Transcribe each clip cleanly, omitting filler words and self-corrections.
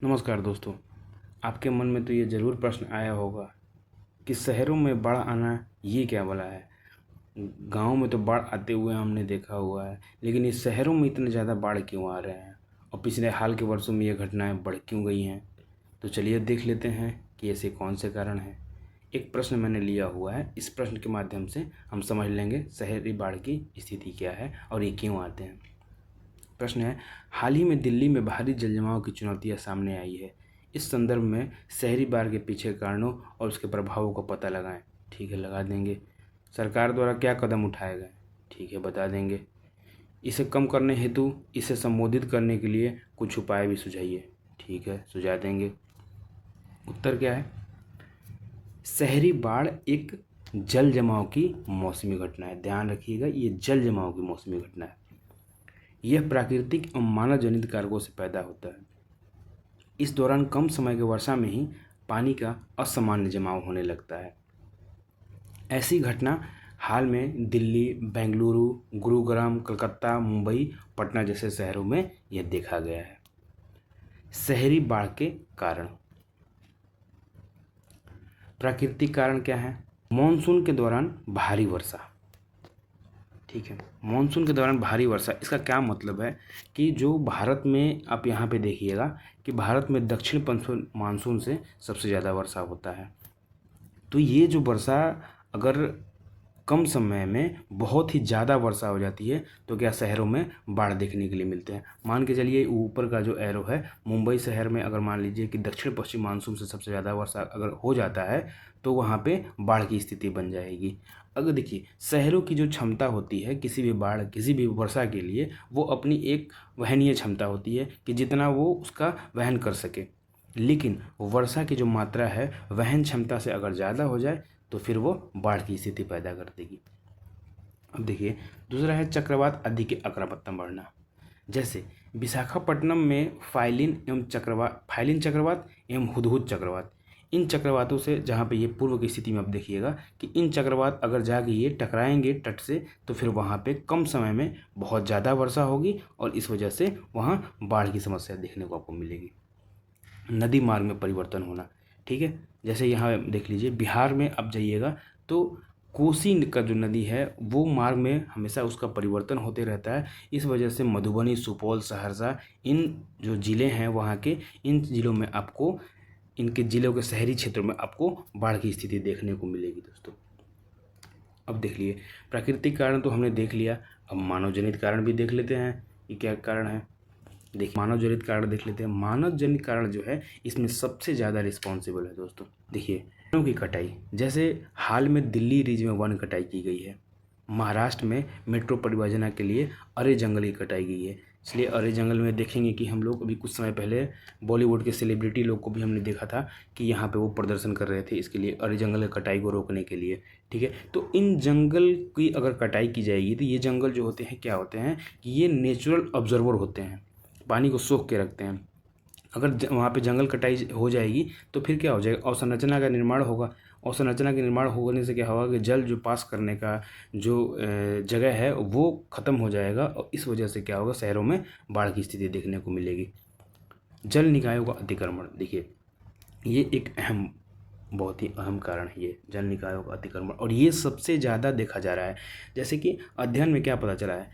नमस्कार दोस्तों। आपके मन में तो ये ज़रूर प्रश्न आया होगा कि शहरों में बाढ़ आना ये क्या भला है। गांव में तो बाढ़ आते हुए हमने देखा हुआ है, लेकिन इस शहरों में इतने ज़्यादा बाढ़ क्यों आ रहे हैं और पिछले हाल के वर्षों में ये घटनाएं बढ़ क्यों गई हैं। तो चलिए देख लेते हैं कि ऐसे कौन से कारण हैं। एक प्रश्न मैंने लिया हुआ है, इस प्रश्न के माध्यम से हम समझ लेंगे शहरी बाढ़ की स्थिति क्या है और ये क्यों आते हैं। प्रश्न है, हाल ही में दिल्ली में भारी जलजमाव की चुनौतियां सामने आई है। इस संदर्भ में शहरी बाढ़ के पीछे कारणों और उसके प्रभावों का पता लगाएं। ठीक है, लगा देंगे। सरकार द्वारा क्या कदम उठाए गए, ठीक है, बता देंगे। इसे कम करने हेतु इसे संबोधित करने के लिए कुछ उपाय भी सुझाइए। ठीक है, सुझा देंगे। उत्तर क्या है, शहरी बाढ़ एक जल जमाव की मौसमी घटना है। ध्यान रखिएगा, ये जल जमाव की मौसमी घटना है। यह प्राकृतिक एवं मानव जनित कारकों से पैदा होता है। इस दौरान कम समय की वर्षा में ही पानी का असामान्य जमाव होने लगता है। ऐसी घटना हाल में दिल्ली, बेंगलुरु, गुरुग्राम, कलकत्ता, मुंबई, पटना जैसे शहरों में यह देखा गया है। शहरी बाढ़ के कारण, प्राकृतिक कारण क्या है? मानसून के दौरान भारी वर्षा। ठीक है, मानसून के दौरान भारी वर्षा, इसका क्या मतलब है कि जो भारत में, आप यहाँ पे देखिएगा कि भारत में दक्षिण पश्चिम मानसून से सबसे ज़्यादा वर्षा होता है। तो ये जो वर्षा अगर कम समय में बहुत ही ज़्यादा वर्षा हो जाती है तो क्या शहरों में बाढ़ देखने के लिए मिलते हैं। मान के चलिए ऊपर का जो एरो है, मुंबई शहर में अगर मान लीजिए कि दक्षिण पश्चिम मानसून से सबसे ज़्यादा वर्षा अगर हो जाता है तो वहाँ पे बाढ़ की स्थिति बन जाएगी। अगर देखिए, शहरों की जो क्षमता होती है किसी भी बाढ़, किसी भी वर्षा के लिए, वो अपनी एक वहनीय क्षमता होती है कि जितना वो उसका वहन कर सके। लेकिन वर्षा की जो मात्रा है वहन क्षमता से अगर ज़्यादा हो जाए तो फिर वो बाढ़ की स्थिति पैदा कर देगी। अब देखिए, दूसरा है चक्रवात आदि की आक्रामकता बढ़ना। जैसे विशाखापट्टनम में फाइलिन चक्रवात एवं हुदहुद चक्रवात, इन चक्रवातों से, जहाँ पे ये पूर्व की स्थिति में आप देखिएगा कि इन चक्रवात अगर जाके ये टकराएंगे तट से तो फिर वहाँ पे कम समय में बहुत ज़्यादा वर्षा होगी और इस वजह से वहाँ बाढ़ की समस्या देखने को आपको मिलेगी। नदी मार्ग में परिवर्तन होना, ठीक है, जैसे यहाँ देख लीजिए बिहार में आप जाइएगा तो कोसी का जो नदी है वो मार्ग में हमेशा उसका परिवर्तन होते रहता है। इस वजह से मधुबनी, सुपौल, सहरसा, इन जो ज़िले हैं वहाँ के, इन ज़िलों में आपको, इनके ज़िलों के शहरी क्षेत्रों में आपको बाढ़ की स्थिति देखने को मिलेगी दोस्तों। अब देख लिए, प्राकृतिक कारण तो हमने देख लिया, अब मानव जनित कारण भी देख लेते हैं कि क्या कारण है। देखिए, मानव जनित कारण देख लेते हैं। मानव जनित कारण जो है इसमें सबसे ज़्यादा रिस्पॉन्सिबल है दोस्तों। देखिए, वनों की कटाई, जैसे हाल में दिल्ली रीज में वन कटाई की गई है। महाराष्ट्र में मेट्रो परियोजना के लिए अरे जंगल की कटाई गई है। इसलिए अरे जंगल में देखेंगे कि हम लोग अभी कुछ समय पहले बॉलीवुड के सेलिब्रिटी लोग को भी हमने देखा था कि यहाँ पे वो प्रदर्शन कर रहे थे इसके लिए, अरे जंगल की कटाई को रोकने के लिए। ठीक है, तो इन जंगल की अगर कटाई की जाएगी तो ये जंगल जो होते हैं क्या होते हैं कि ये नेचुरल ऑब्जर्वर होते हैं, पानी को सोख के रखते हैं। अगर वहाँ पे जंगल कटाई हो जाएगी तो फिर क्या हो जाएगा, अवसंरचना का निर्माण होगा। अवसंरचना के निर्माण होने से क्या होगा कि जल जो पास करने का जो जगह है वो ख़त्म हो जाएगा और इस वजह से क्या होगा, शहरों में बाढ़ की स्थिति देखने को मिलेगी। जल निकायों का अतिक्रमण, देखिए ये एक बहुत ही अहम कारण है, ये जल निकायों का अतिक्रमण, और ये सबसे ज़्यादा देखा जा रहा है। जैसे कि अध्ययन में क्या पता चला है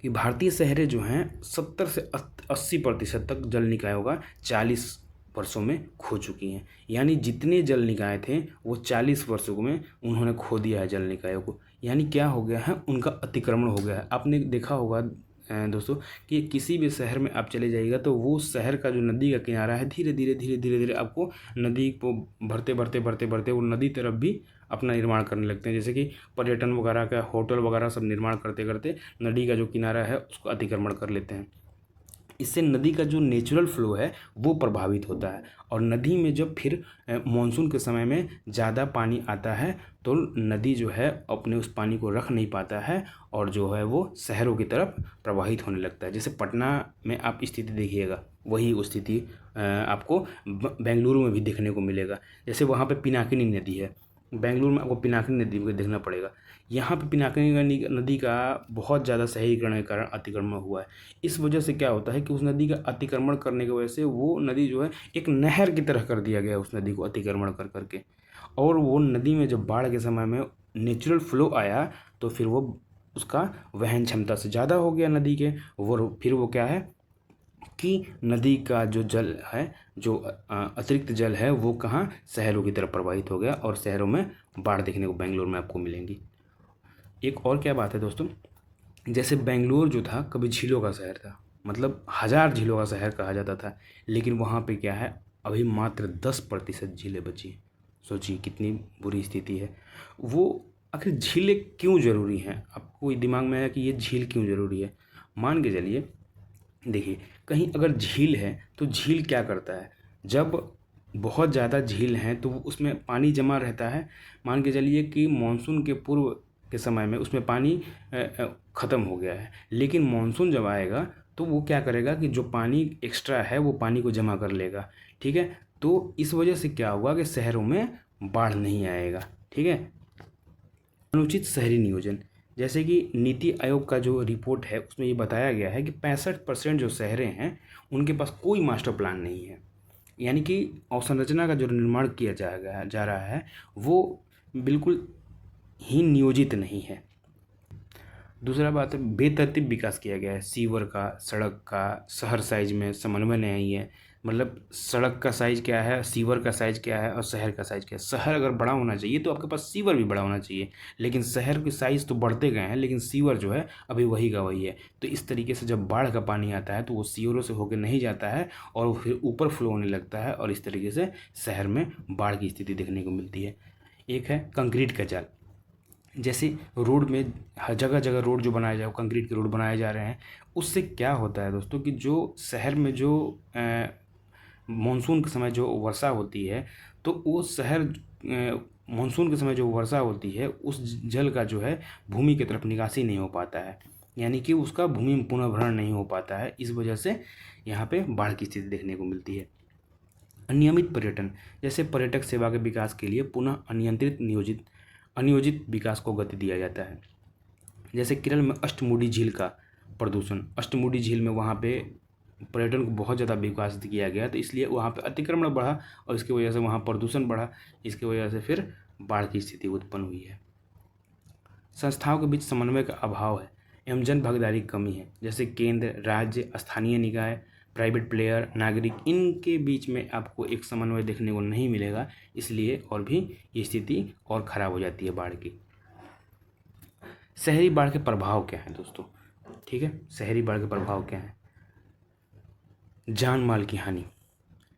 कि भारतीय शहरें जो हैं 70 से 80% तक जल निकायों का 40 वर्षों में खो चुकी हैं। यानी जितने जल निकाय थे वो 40 वर्षों में उन्होंने खो दिया है जल निकायों को। यानी क्या हो गया है, उनका अतिक्रमण हो गया है। आपने देखा होगा दोस्तों कि किसी भी शहर में आप चले जाइएगा तो वो शहर का जो नदी का किनारा है धीरे धीरे धीरे धीरे धीरे आपको नदी को भरते भरते भरते भरते वो नदी तरफ भी अपना निर्माण करने लगते हैं। जैसे कि पर्यटन वगैरह का, होटल वगैरह सब निर्माण करते करते नदी का जो किनारा है उसको अतिक्रमण कर लेते हैं। इससे नदी का जो नेचुरल फ्लो है वो प्रभावित होता है और नदी में जब फिर मानसून के समय में ज़्यादा पानी आता है तो नदी जो है अपने उस पानी को रख नहीं पाता है और जो है वो शहरों की तरफ प्रवाहित होने लगता है। जैसे पटना में आप स्थिति देखिएगा, वही स्थिति आपको बेंगलुरु में भी देखने को मिलेगा। जैसे वहाँ पे पिनाकिनी नदी है, बेंगलुरु में आपको पिनाकिनी नदी को देखना पड़ेगा। यहाँ पे पिनाकिनी नदी का बहुत ज़्यादा शहरीकरण के कारण अतिक्रमण हुआ है। इस वजह से क्या होता है कि उस नदी का अतिक्रमण करने की वजह से वो नदी जो है एक नहर की तरह कर दिया गया उस नदी को अतिक्रमण कर करके। और वो नदी में जब बाढ़ के समय में नेचुरल फ्लो आया तो फिर वो उसका वहन क्षमता से ज़्यादा हो गया नदी के, वो फिर वो क्या है कि नदी का जो जल है, जो अतिरिक्त जल है, वो कहाँ शहरों की तरफ प्रवाहित हो गया और शहरों में बाढ़ देखने को बेंगलुरु में आपको मिलेंगी। एक और क्या बात है दोस्तों, जैसे बेंगलुरु जो था कभी झीलों का शहर था, मतलब 1000 झीलों का शहर कहा जाता था, लेकिन वहाँ पे क्या है अभी मात्र 10% झीलें बची हैं। सोचिए कितनी बुरी स्थिति है। वो आखिर झीलें क्यों ज़रूरी हैं, आपको दिमाग में आया कि ये झील क्यों ज़रूरी है। मान के चलिए, देखिए कहीं अगर झील है तो झील क्या करता है, जब बहुत ज़्यादा झील हैं तो उसमें पानी जमा रहता है। मान के चलिए कि मानसून के पूर्व के समय में उसमें पानी ख़त्म हो गया है, लेकिन मानसून जब आएगा तो वो क्या करेगा कि जो पानी एक्स्ट्रा है वो पानी को जमा कर लेगा। ठीक है, तो इस वजह से क्या होगा कि शहरों में बाढ़ नहीं आएगा। ठीक है, अनुचित शहरी नियोजन, जैसे कि नीति आयोग का जो रिपोर्ट है उसमें ये बताया गया है कि 65% जो शहरें हैं उनके पास कोई मास्टर प्लान नहीं है, यानी कि अवसंरचना का जो निर्माण किया जा रहा है वो बिल्कुल ही नियोजित नहीं है। दूसरा बात है बेतरतीब विकास किया गया है, सीवर का, सड़क का, शहर साइज में समन्वय नहीं है। मतलब सड़क का साइज़ क्या है, सीवर का साइज़ क्या है और शहर का साइज़ क्या है। शहर अगर बड़ा होना चाहिए तो आपके पास सीवर भी बड़ा होना चाहिए, लेकिन शहर के साइज़ तो बढ़ते गए हैं लेकिन सीवर जो है अभी वही का वही है। तो इस तरीके से जब बाढ़ का पानी आता है तो वो सीवरों से होकर नहीं जाता है और वो फिर ऊपर फ्लो होने लगता है और इस तरीके से शहर में बाढ़ की स्थिति देखने को मिलती है। एक है कंक्रीट का जाल, जैसे रोड में हर जगह जगह रोड जो बनाए जाए, कंक्रीट के रोड बनाए जा रहे हैं, उससे क्या होता है दोस्तों कि जो शहर में जो मानसून के समय जो वर्षा होती है तो वो शहर मानसून के समय जो वर्षा होती है उस जल का जो है भूमि की तरफ निकासी नहीं हो पाता है, यानी कि उसका भूमि में पुनर्भरण नहीं हो पाता है। इस वजह से यहाँ पे बाढ़ की स्थिति देखने को मिलती है। अनियमित पर्यटन, जैसे पर्यटक सेवा के विकास के लिए पुनः अनियोजित विकास को गति दिया जाता है। जैसे केरल में अष्टमुडी झील का प्रदूषण, अष्टमुडी झील में वहाँ पे पर्यटन को बहुत ज़्यादा विकास किया गया तो इसलिए वहाँ पे अतिक्रमण बढ़ा और इसकी वजह से वहाँ प्रदूषण बढ़ा, इसकी वजह से फिर बाढ़ की स्थिति उत्पन्न हुई है। संस्थाओं के बीच समन्वय का अभाव है एवं जन भागीदारी की कमी है, जैसे केंद्र, राज्य, स्थानीय निकाय, प्राइवेट प्लेयर, नागरिक, इनके बीच में आपको एक समन्वय देखने को नहीं मिलेगा, इसलिए और भी ये स्थिति और ख़राब हो जाती है बाढ़ की। शहरी बाढ़ के प्रभाव क्या हैं दोस्तों, ठीक है, शहरी बाढ़ के प्रभाव क्या हैं। जान माल की हानि,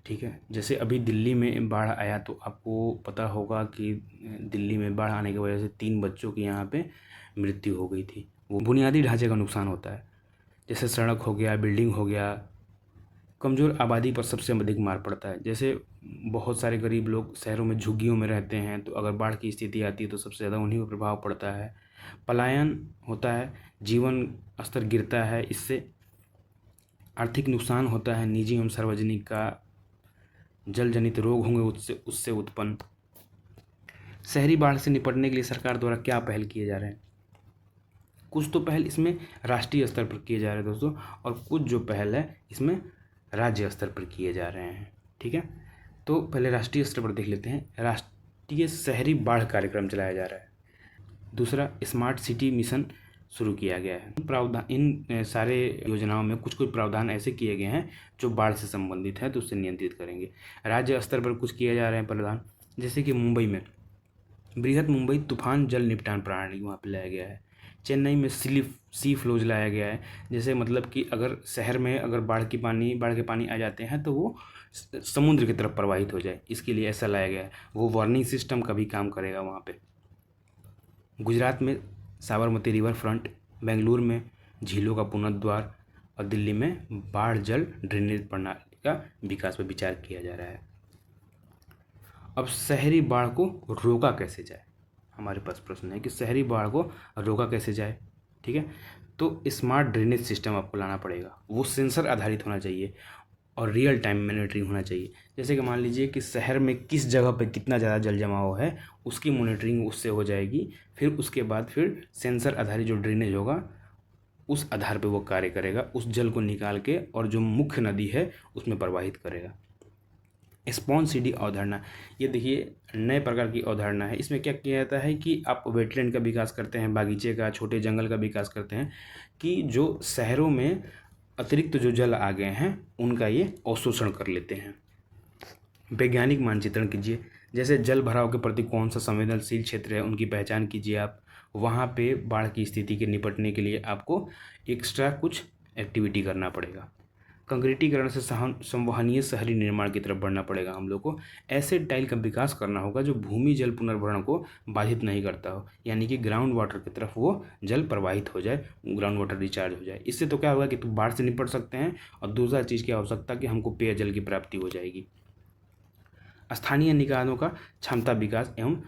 ठीक है, जैसे अभी दिल्ली में बाढ़ आया तो आपको पता होगा कि दिल्ली में बाढ़ आने की वजह से 3 बच्चों की यहाँ पे मृत्यु हो गई थी। वो बुनियादी ढांचे का नुकसान होता है, जैसे सड़क हो गया, बिल्डिंग हो गया। कमज़ोर आबादी पर सबसे अधिक मार पड़ता है, जैसे बहुत सारे गरीब लोग शहरों में झुग्गियों में रहते हैं तो अगर बाढ़ की स्थिति आती है तो सबसे ज़्यादा उन्हीं पर प्रभाव पड़ता है। पलायन होता है, जीवन स्तर गिरता है, इससे आर्थिक नुकसान होता है, निजी एवं सार्वजनिक का जल जनित रोग होंगे उससे उत्पन्न। शहरी बाढ़ से निपटने के लिए सरकार द्वारा क्या पहल किए जा रहे हैं। कुछ तो पहल इसमें राष्ट्रीय स्तर पर किए जा रहे हैं दोस्तों, और कुछ जो पहल है इसमें राज्य स्तर पर किए जा रहे हैं। ठीक है, तो पहले राष्ट्रीय स्तर पर देख लेते हैं। राष्ट्रीय शहरी बाढ़ कार्यक्रम चलाया जा रहा है। दूसरा, स्मार्ट सिटी मिशन शुरू किया गया है। प्रावधान, इन सारे योजनाओं में कुछ प्रावधान ऐसे किए गए हैं जो बाढ़ से संबंधित है तो उससे नियंत्रित करेंगे। राज्य स्तर पर कुछ किए जा रहे हैं प्रावधान, जैसे कि मुंबई में बृहद मुंबई तूफान जल निपटान प्रणाली वहाँ पे लाया गया है। चेन्नई में सी फ्लोज लाया गया है, जैसे मतलब कि अगर शहर में अगर बाढ़ के पानी आ जाते हैं तो वो समुद्र की तरफ प्रवाहित हो जाए, इसके लिए ऐसा लाया गया है। वो वार्निंग सिस्टम का भी काम करेगा वहाँ पे। गुजरात में साबरमती रिवर फ्रंट, बेंगलुरु में झीलों का पुनरुद्धार और दिल्ली में बाढ़ जल ड्रेनेज प्रणाली का विकास पर विचार किया जा रहा है। अब शहरी बाढ़ को रोका कैसे जाए, हमारे पास प्रश्न है कि शहरी बाढ़ को रोका कैसे जाए। ठीक है, तो स्मार्ट ड्रेनेज सिस्टम आपको लाना पड़ेगा, वो सेंसर आधारित होना चाहिए। और रियल टाइम मॉनिटरिंग होना चाहिए। जैसे कि मान लीजिए कि शहर में किस जगह पे कितना ज़्यादा जल जमाव है, उसकी मॉनिटरिंग उससे हो जाएगी। फिर उसके बाद फिर सेंसर आधारित जो ड्रेनेज होगा उस आधार पे वो कार्य करेगा, उस जल को निकाल के और जो मुख्य नदी है उसमें प्रवाहित करेगा। स्पॉन्सिडी अवधारणा, ये देखिए नए प्रकार की अवधारणा है। इसमें क्या किया जाता है कि आप वेटलैंड का विकास करते हैं, बागीचे का, छोटे जंगल का विकास करते हैं कि जो शहरों में अतिरिक्त जो जल आ गए हैं उनका ये अवशोषण कर लेते हैं। वैज्ञानिक मानचित्रण कीजिए, जैसे जल भराव के प्रति कौन सा संवेदनशील क्षेत्र है उनकी पहचान कीजिए आप। वहाँ पे बाढ़ की स्थिति के निपटने के लिए आपको एक्स्ट्रा कुछ एक्टिविटी करना पड़ेगा। कंक्रीटीकरण से संवहनीय शहरी निर्माण की तरफ बढ़ना पड़ेगा हम लोग को। ऐसे टाइल का विकास करना होगा जो भूमि जल पुनर्भरण को बाधित नहीं करता हो, यानी कि ग्राउंड वाटर की तरफ वो जल प्रवाहित हो जाए, ग्राउंड वाटर रिचार्ज हो जाए। इससे तो क्या होगा कि तो बाढ़ से निपट सकते हैं और दूसरा चीज़ की आवश्यकता कि हमको पेयजल की प्राप्ति हो जाएगी। स्थानीय निकायों का क्षमता विकास एवं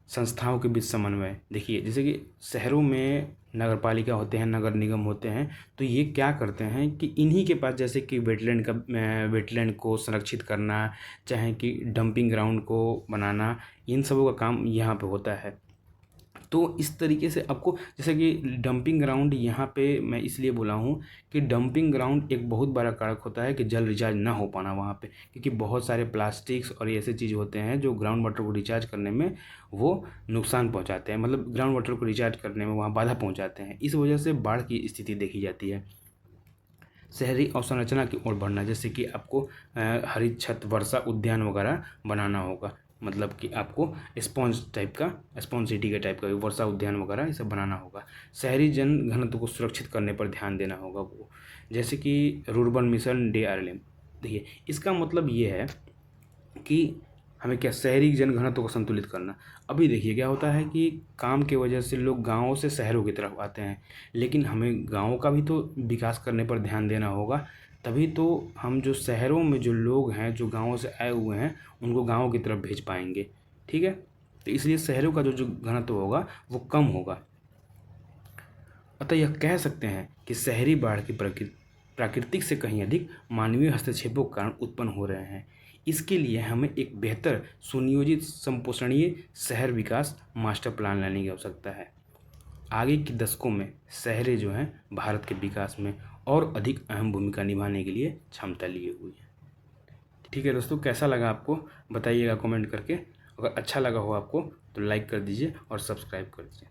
संस्थाओं के बीच समन्वय, देखिए जैसे कि शहरों में नगर पालिका होते हैं, नगर निगम होते हैं, तो ये क्या करते हैं कि इन्हीं के पास जैसे कि वेटलैंड को संरक्षित करना, चाहे कि डंपिंग ग्राउंड को बनाना, इन सबों का काम यहाँ पे होता है। तो इस तरीके से आपको, जैसे कि डंपिंग ग्राउंड यहाँ पे मैं इसलिए बोला हूँ कि डंपिंग ग्राउंड एक बहुत बड़ा कारक होता है कि जल रिचार्ज ना हो पाना वहाँ पे, क्योंकि बहुत सारे प्लास्टिक्स और ऐसे चीज़ होते हैं जो ग्राउंड वाटर को रिचार्ज करने में वो नुकसान पहुँचाते हैं, मतलब ग्राउंड वाटर को रिचार्ज करने में वहाँ बाधा पहुँचाते हैं। इस वजह से बाढ़ की स्थिति देखी जाती है। शहरी अवसंरचना की ओर बढ़ना, जैसे कि आपको हरित छत, वर्षा उद्यान वगैरह बनाना होगा, मतलब कि आपको स्पॉन्ज सिटी के टाइप का वर्षा उद्यान वगैरह ये सब बनाना होगा। शहरी जन घनत्व को सुरक्षित करने पर ध्यान देना होगा वो, जैसे कि रूर्बन मिशन DRLM। देखिए इसका मतलब ये है कि हमें क्या शहरी जनघनत्व को संतुलित करना। अभी देखिए क्या होता है कि काम की वजह से लोग गाँवों से शहरों की तरफ आते हैं, लेकिन हमें गाँवों का भी तो विकास करने पर ध्यान देना होगा, तभी तो हम जो शहरों में जो लोग हैं जो गाँवों से आए हुए हैं उनको गाँवों की तरफ भेज पाएंगे। ठीक है, तो इसलिए शहरों का जो जो घनत्व होगा वो कम होगा। अतः यह कह सकते हैं कि शहरी बाढ़ की प्राकृतिक से कहीं अधिक मानवीय हस्तक्षेपों के कारण उत्पन्न हो रहे हैं। इसके लिए हमें एक बेहतर सुनियोजित संपोषणीय शहर विकास मास्टर प्लान लाने की आवश्यकता है। आगे के दशकों में शहरें जो हैं भारत के विकास में और अधिक अहम भूमिका निभाने के लिए क्षमता लिए हुई हैं। ठीक है दोस्तों, कैसा लगा आपको बताइएगा कमेंट करके। अगर अच्छा लगा हो आपको तो लाइक कर दीजिए और सब्सक्राइब कर दीजिए।